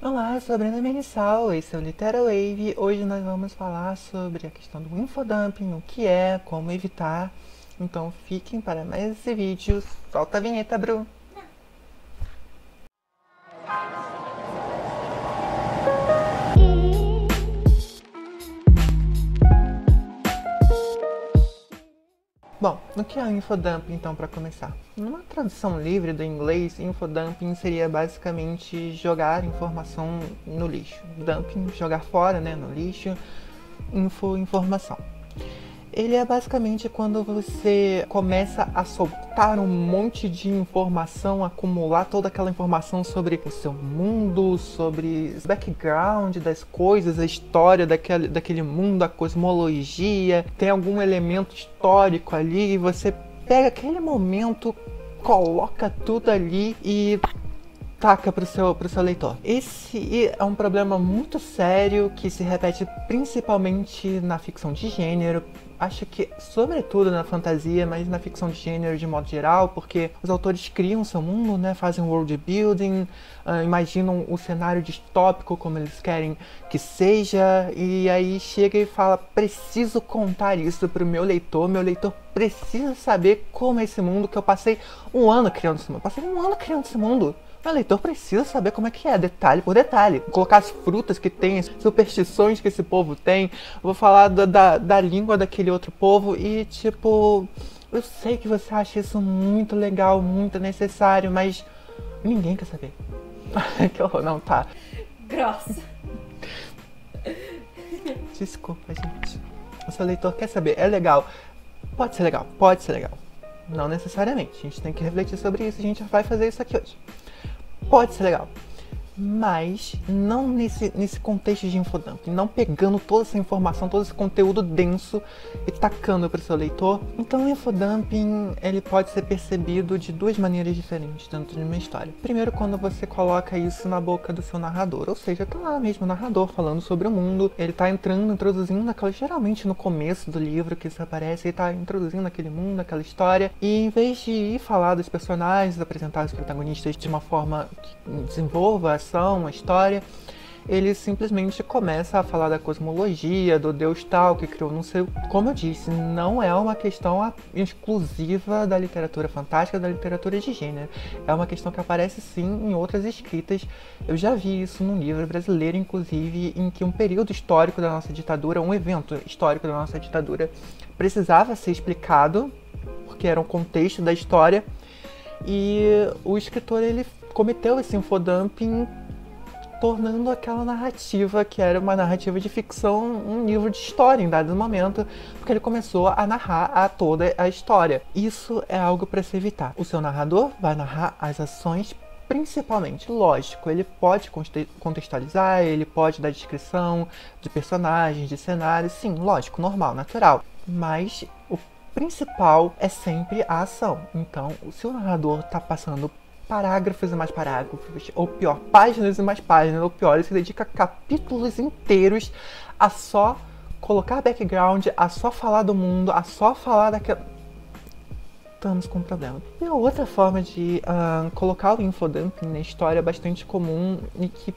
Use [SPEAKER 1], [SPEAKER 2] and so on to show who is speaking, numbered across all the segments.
[SPEAKER 1] Olá, eu sou a Brenda Menissal, esse é o Literalwave. Hoje nós vamos falar sobre a questão do infodumping, o que é, como evitar. Então fiquem para mais esse vídeo. Solta a vinheta, Bru! Bom, o que é o infodumping, então, para começar? Numa tradução livre do inglês, infodumping seria basicamente jogar informação no lixo. Dumping, jogar fora, né, no lixo. Informação. Ele é basicamente quando você começa a soltar um monte de informação, acumular toda aquela informação sobre o seu mundo, sobre o background das coisas, a história daquele mundo, a cosmologia, tem algum elemento histórico ali e você pega aquele momento, coloca tudo ali e taca pro seu leitor. Esse é um problema muito sério que se repete principalmente na ficção de gênero. Acho que, sobretudo na fantasia, mas na ficção de gênero de modo geral, porque os autores criam seu mundo, né, fazem world building, imaginam o cenário distópico como eles querem que seja, e aí chega e fala, preciso contar isso pro meu leitor precisa saber como é esse mundo que eu passei um ano criando esse mundo. Passei um ano criando esse mundo. O leitor precisa saber como é que é, detalhe por detalhe. Colocar as frutas que tem, as superstições que esse povo tem. Vou falar da língua daquele outro povo e, tipo... Eu sei que você acha isso muito legal, muito necessário, mas ninguém quer saber. Que horror, não, tá.
[SPEAKER 2] Grossa.
[SPEAKER 1] Desculpa, gente. O seu leitor quer saber, é legal. Pode ser legal, pode ser legal. Não necessariamente, a gente tem que refletir sobre isso, a gente vai fazer isso aqui hoje. Pode ser legal, mas não nesse contexto de infodumping, não pegando toda essa informação, todo esse conteúdo denso e tacando para o seu leitor. Então o infodumping, ele pode ser percebido de duas maneiras diferentes dentro de uma história. Primeiro, quando você coloca isso na boca do seu narrador, ou seja, tá lá mesmo o narrador falando sobre o mundo, ele tá introduzindo aquela, geralmente no começo do livro que isso aparece, ele tá introduzindo aquele mundo, aquela história, e em vez de ir falar dos personagens, apresentar os protagonistas de uma forma que desenvolva a ação, a história, ele simplesmente começa a falar da cosmologia, do deus tal que criou, não sei, como eu disse, não é uma questão exclusiva da literatura fantástica, da literatura de gênero, é uma questão que aparece sim em outras escritas. Eu já vi isso num livro brasileiro, inclusive, em que um período histórico da nossa ditadura, um evento histórico da nossa ditadura, precisava ser explicado, porque era um contexto da história, e o escritor, ele cometeu esse infodumping, tornando aquela narrativa, que era uma narrativa de ficção, um livro de história em dado momento, porque ele começou a narrar toda a história. Isso é algo para se evitar. O seu narrador vai narrar as ações principalmente, lógico, ele pode contextualizar, ele pode dar descrição de personagens, de cenários, sim, lógico, normal, natural, mas o principal é sempre a ação. Então, se o narrador está passando parágrafos e mais parágrafos, ou pior, páginas e mais páginas, ou pior, ele se dedica a capítulos inteiros a só colocar background, a só falar do mundo, a só falar daquela... Estamos com um problema. E outra forma de colocar o infodumping na história bastante comum e que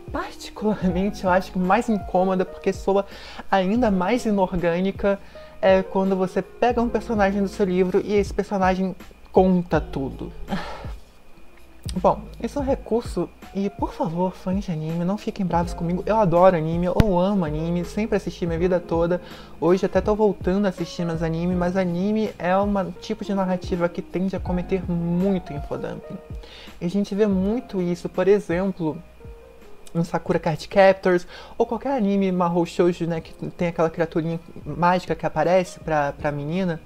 [SPEAKER 1] particularmente eu acho mais incômoda porque soa ainda mais inorgânica é quando você pega um personagem do seu livro e esse personagem conta tudo. Bom, isso é um recurso, e por favor, fãs de anime, não fiquem bravos comigo, eu adoro anime, eu amo anime, sempre assisti minha vida toda, hoje até tô voltando a assistir mais anime, mas anime é um tipo de narrativa que tende a cometer muito infodumping. E a gente vê muito isso, por exemplo, em Sakura Card Captors, ou qualquer anime Mahou Shoujo, né, que tem aquela criaturinha mágica que aparece pra menina,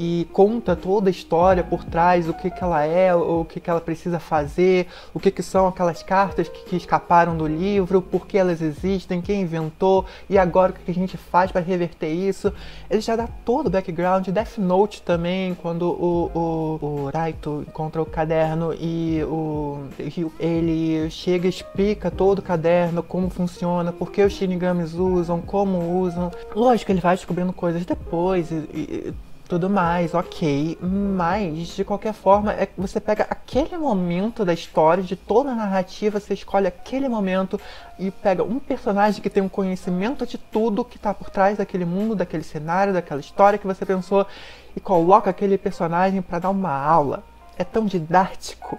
[SPEAKER 1] e conta toda a história por trás, o que ela é, o que ela precisa fazer, o que são aquelas cartas que escaparam do livro, por que elas existem, quem inventou, e agora o que a gente faz para reverter isso. Ele já dá todo o background. Death Note também, quando o Raito encontra o caderno e ele chega e explica todo o caderno, como funciona, por que os Shinigamis usam, como usam. Lógico, ele vai descobrindo coisas depois tudo mais, ok, mas de qualquer forma você pega aquele momento da história, de toda a narrativa, você escolhe aquele momento e pega um personagem que tem um conhecimento de tudo que está por trás daquele mundo, daquele cenário, daquela história que você pensou e coloca aquele personagem para dar uma aula. É tão didático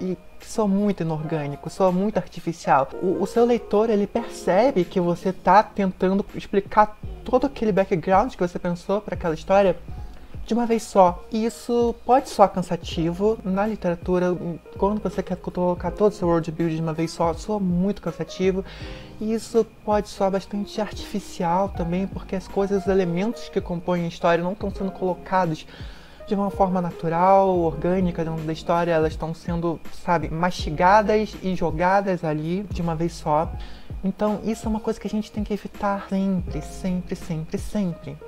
[SPEAKER 1] e soa muito inorgânico, soa muito artificial. O seu leitor, ele percebe que você está tentando explicar todo aquele background que você pensou para aquela história de uma vez só. E isso pode soar cansativo na literatura, quando você quer colocar todo o seu world building de uma vez só, soa muito cansativo. E isso pode soar bastante artificial também, porque as coisas, os elementos que compõem a história não estão sendo colocados de uma forma natural, orgânica dentro da história, elas estão sendo, sabe, mastigadas e jogadas ali de uma vez só. Então isso é uma coisa que a gente tem que evitar sempre, sempre, sempre, sempre.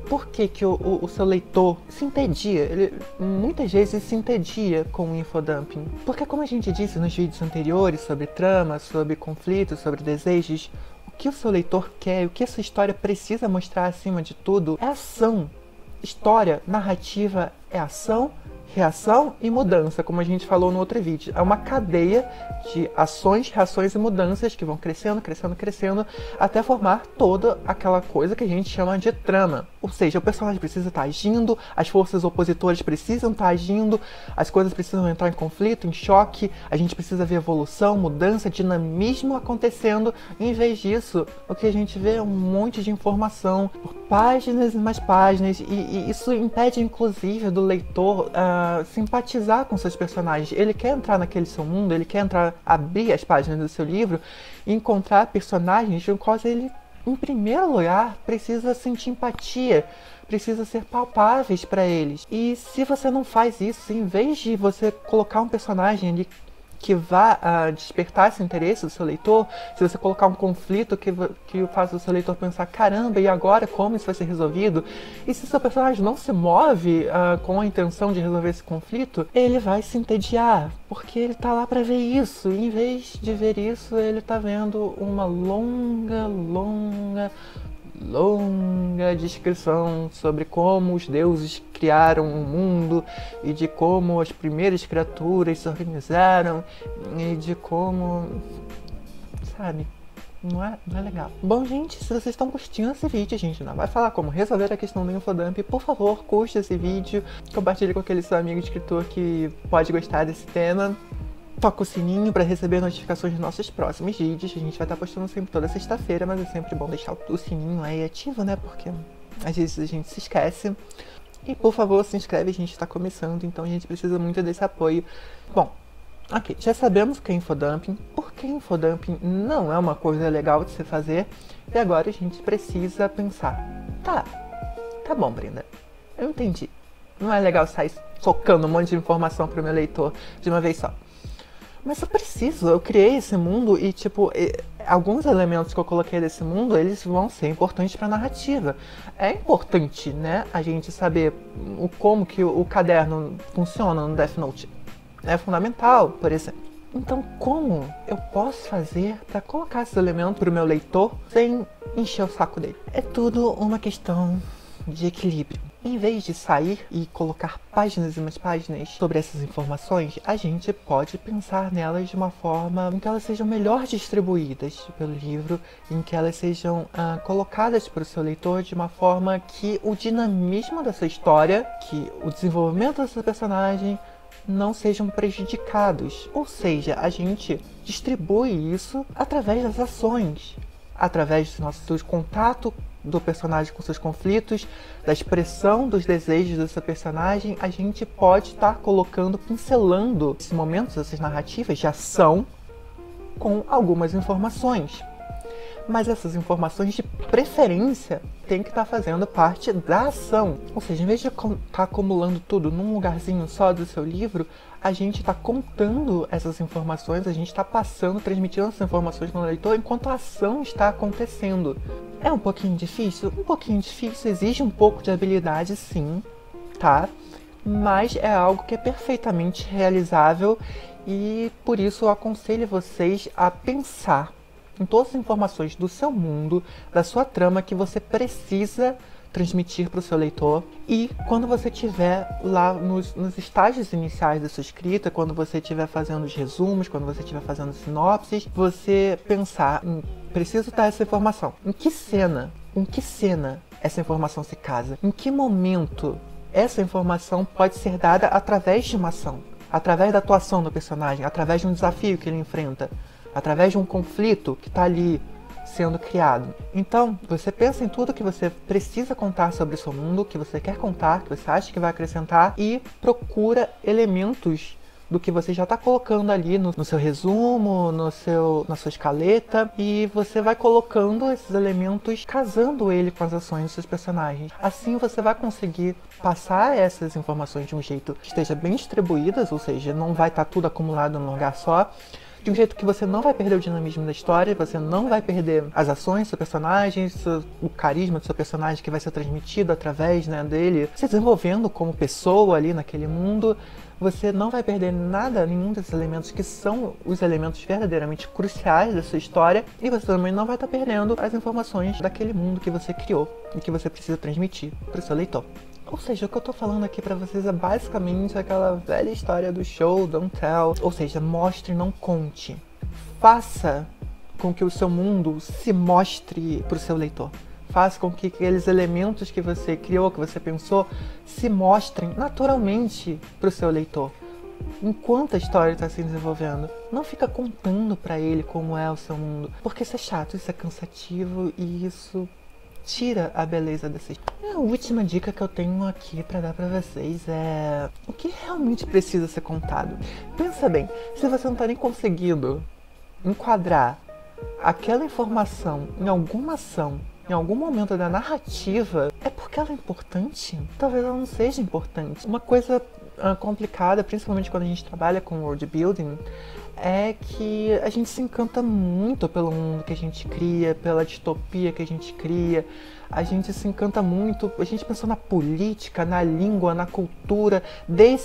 [SPEAKER 1] Por que que o seu leitor se entedia? Ele muitas vezes se entedia com o infodumping. Porque, como a gente disse nos vídeos anteriores sobre trama, sobre conflitos, sobre desejos, o que o seu leitor quer, o que essa história precisa mostrar acima de tudo é ação. História, narrativa é ação, reação e mudança, como a gente falou no outro vídeo. É uma cadeia de ações, reações e mudanças que vão crescendo, crescendo, crescendo, até formar toda aquela coisa que a gente chama de trama. Ou seja, o personagem precisa estar agindo, as forças opositoras precisam estar agindo, as coisas precisam entrar em conflito, em choque, a gente precisa ver evolução, mudança, dinamismo acontecendo. Em vez disso, o que a gente vê é um monte de informação por páginas e mais páginas, e isso impede, inclusive, do leitor simpatizar com seus personagens. Ele quer entrar naquele seu mundo, ele quer abrir as páginas do seu livro e encontrar personagens de quais ele, em primeiro lugar, precisa sentir empatia, precisa ser palpáveis para eles. E se você não faz isso, em vez de você colocar um personagem ali que vá despertar esse interesse do seu leitor, se você colocar um conflito que faça o seu leitor pensar, caramba, e agora como isso vai ser resolvido? E se seu personagem não se move com a intenção de resolver esse conflito, ele vai se entediar, porque ele tá lá para ver isso, e em vez de ver isso, ele tá vendo uma longa descrição sobre como os deuses criaram o mundo e de como as primeiras criaturas se organizaram e de como, sabe, não é legal. Bom, gente, se vocês estão curtindo esse vídeo, a gente não vai falar como resolver a questão do infodump, por favor, curte esse vídeo, compartilhe com aquele seu amigo escritor que pode gostar desse tema. Toca o sininho para receber notificações dos nossos próximos vídeos. A gente vai estar postando sempre toda sexta-feira, mas é sempre bom deixar o sininho aí ativo, né? Porque às vezes a gente se esquece. E por favor, se inscreve, a gente está começando, então a gente precisa muito desse apoio. Bom, ok, já sabemos o que é infodumping, porque infodumping não é uma coisa legal de se fazer, e agora a gente precisa pensar, tá bom, Brenda, eu entendi. Não é legal sair socando um monte de informação pro meu leitor de uma vez só. Mas eu criei esse mundo e, tipo, alguns elementos que eu coloquei desse mundo, eles vão ser importantes para a narrativa. É importante, né, a gente saber como que o caderno funciona no Death Note. É fundamental, por exemplo. Então, como eu posso fazer para colocar esses elementos para o meu leitor sem encher o saco dele? É tudo uma questão de equilíbrio. Em vez de sair e colocar páginas e mais páginas sobre essas informações, a gente pode pensar nelas de uma forma em que elas sejam melhor distribuídas pelo livro, em que elas sejam colocadas para o seu leitor de uma forma que o dinamismo dessa história, que o desenvolvimento dessa personagem não sejam prejudicados. Ou seja, a gente distribui isso através das ações, através do nosso contato do personagem com seus conflitos, da expressão dos desejos dessa personagem. A gente pode estar colocando, pincelando esses momentos, essas narrativas de ação com algumas informações. Mas essas informações, de preferência, tem que estar fazendo parte da ação. Ou seja, em vez de estar acumulando tudo num lugarzinho só do seu livro, a gente está contando essas informações, a gente está passando, transmitindo essas informações no leitor enquanto a ação está acontecendo. É um pouquinho difícil? Um pouquinho difícil, exige um pouco de habilidade, sim, tá? Mas é algo que é perfeitamente realizável e por isso eu aconselho vocês a pensar em todas as informações do seu mundo, da sua trama que você precisa transmitir para o seu leitor. E quando você estiver lá nos estágios iniciais da sua escrita, quando você estiver fazendo os resumos, quando você estiver fazendo sinopses, você pensar, preciso dar essa informação. Em que cena essa informação se casa? Em que momento essa informação pode ser dada através de uma ação? Através da atuação do personagem, através de um desafio que ele enfrenta, através de um conflito que está ali sendo criado. Então, você pensa em tudo que você precisa contar sobre o seu mundo, que você quer contar, que você acha que vai acrescentar, e procura elementos do que você já está colocando ali no seu resumo, na sua escaleta, e você vai colocando esses elementos, casando ele com as ações dos seus personagens. Assim você vai conseguir passar essas informações de um jeito que esteja bem distribuídas, ou seja, não vai estar tudo acumulado num lugar só, de um jeito que você não vai perder o dinamismo da história, você não vai perder as ações do seu personagem, o carisma do seu personagem que vai ser transmitido através, né, dele se desenvolvendo como pessoa ali naquele mundo. Você não vai perder nada, nenhum desses elementos que são os elementos verdadeiramente cruciais da sua história, e você também não vai estar perdendo as informações daquele mundo que você criou e que você precisa transmitir para o seu leitor. Ou seja, o que eu tô falando aqui pra vocês é basicamente aquela velha história do show, don't tell. Ou seja, mostre, não conte. Faça com que o seu mundo se mostre pro seu leitor. Faça com que aqueles elementos que você criou, que você pensou, se mostrem naturalmente pro seu leitor. Enquanto a história está se desenvolvendo, não fica contando pra ele como é o seu mundo. Porque isso é chato, isso é cansativo e isso tira a beleza dessa história. A última dica que eu tenho aqui pra dar pra vocês é o que realmente precisa ser contado. Pensa bem, se você não tá nem conseguindo enquadrar aquela informação em alguma ação, em algum momento da narrativa, é porque ela é importante? Talvez ela não seja importante. Uma coisa complicada, principalmente quando a gente trabalha com world building, é que a gente se encanta muito pelo mundo que a gente cria, pela distopia que a gente cria. A gente se encanta muito, a gente pensa na política, na língua, na cultura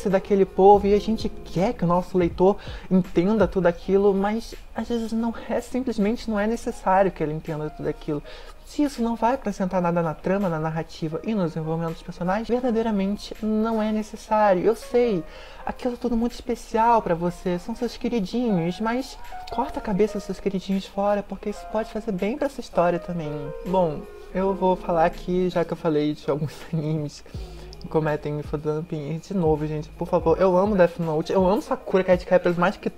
[SPEAKER 1] daquele povo, e a gente quer que o nosso leitor entenda tudo aquilo, mas às vezes simplesmente não é necessário que ele entenda tudo aquilo. Se isso não vai acrescentar nada na trama, na narrativa e no desenvolvimento dos personagens, verdadeiramente não é necessário. Eu sei, aquilo é tudo muito especial pra você, são seus queridinhos, mas corta a cabeça dos seus queridinhos fora, porque isso pode fazer bem pra essa história também. Bom, eu vou falar aqui, já que eu falei de alguns animes que cometem infodumping, e de novo, gente, por favor, eu amo Death Note, eu amo Sakura Card Captors mais que,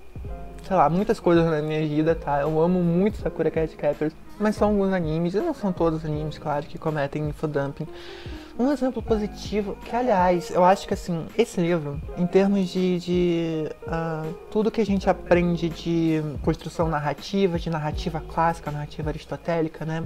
[SPEAKER 1] sei lá, muitas coisas na minha vida, tá? Eu amo muito Sakura Card Captors, mas são alguns animes, e não são todos os animes, claro, que cometem infodumping. Um exemplo positivo, que aliás, eu acho que assim, esse livro, em termos de tudo que a gente aprende de construção narrativa, de narrativa clássica, narrativa aristotélica, né?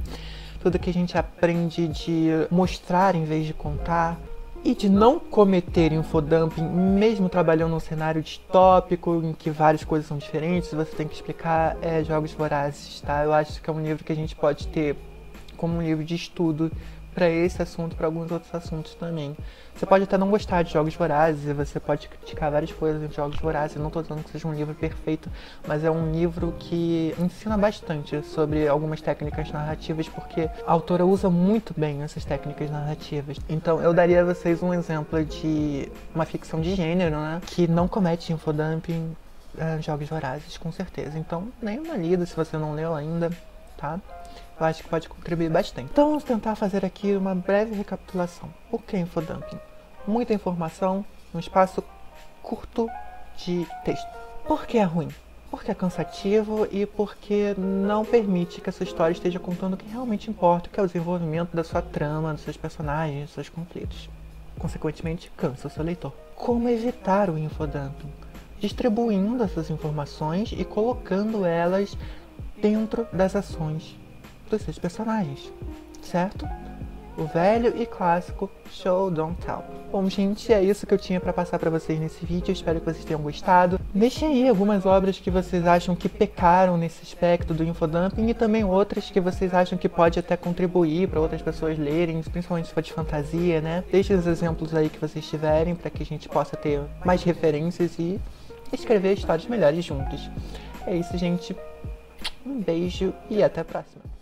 [SPEAKER 1] Tudo que a gente aprende de mostrar em vez de contar, e de não cometer infodumping, mesmo trabalhando num cenário distópico, em que várias coisas são diferentes, você tem que explicar Jogos Vorazes, tá? Eu acho que é um livro que a gente pode ter como um livro de estudo para esse assunto, para alguns outros assuntos também. Você pode até não gostar de Jogos Vorazes, você pode criticar várias coisas em Jogos Vorazes, eu não estou dizendo que seja um livro perfeito, mas é um livro que ensina bastante sobre algumas técnicas narrativas, porque a autora usa muito bem essas técnicas narrativas. Então eu daria a vocês um exemplo de uma ficção de gênero, né, que não comete infodumping, Jogos Vorazes, com certeza. Então, nem uma lida se você não leu ainda, tá? Eu acho que pode contribuir bastante. Então vamos tentar fazer aqui uma breve recapitulação. O que é infodumping? Muita informação num espaço curto de texto. Por que é ruim? Porque é cansativo e porque não permite que a sua história esteja contando o que realmente importa, que é o desenvolvimento da sua trama, dos seus personagens, dos seus conflitos. Consequentemente, cansa o seu leitor. Como evitar o infodumping? Distribuindo essas informações e colocando elas dentro das ações dos seus personagens, certo? O velho e clássico Show, Don't Tell. Bom, gente, é isso que eu tinha pra passar pra vocês nesse vídeo. Eu espero que vocês tenham gostado. Deixem aí algumas obras que vocês acham que pecaram nesse aspecto do infodumping e também outras que vocês acham que pode até contribuir para outras pessoas lerem, principalmente se for de fantasia, né? Deixem os exemplos aí que vocês tiverem para que a gente possa ter mais referências e escrever histórias melhores juntos. É isso, gente. Um beijo e até a próxima.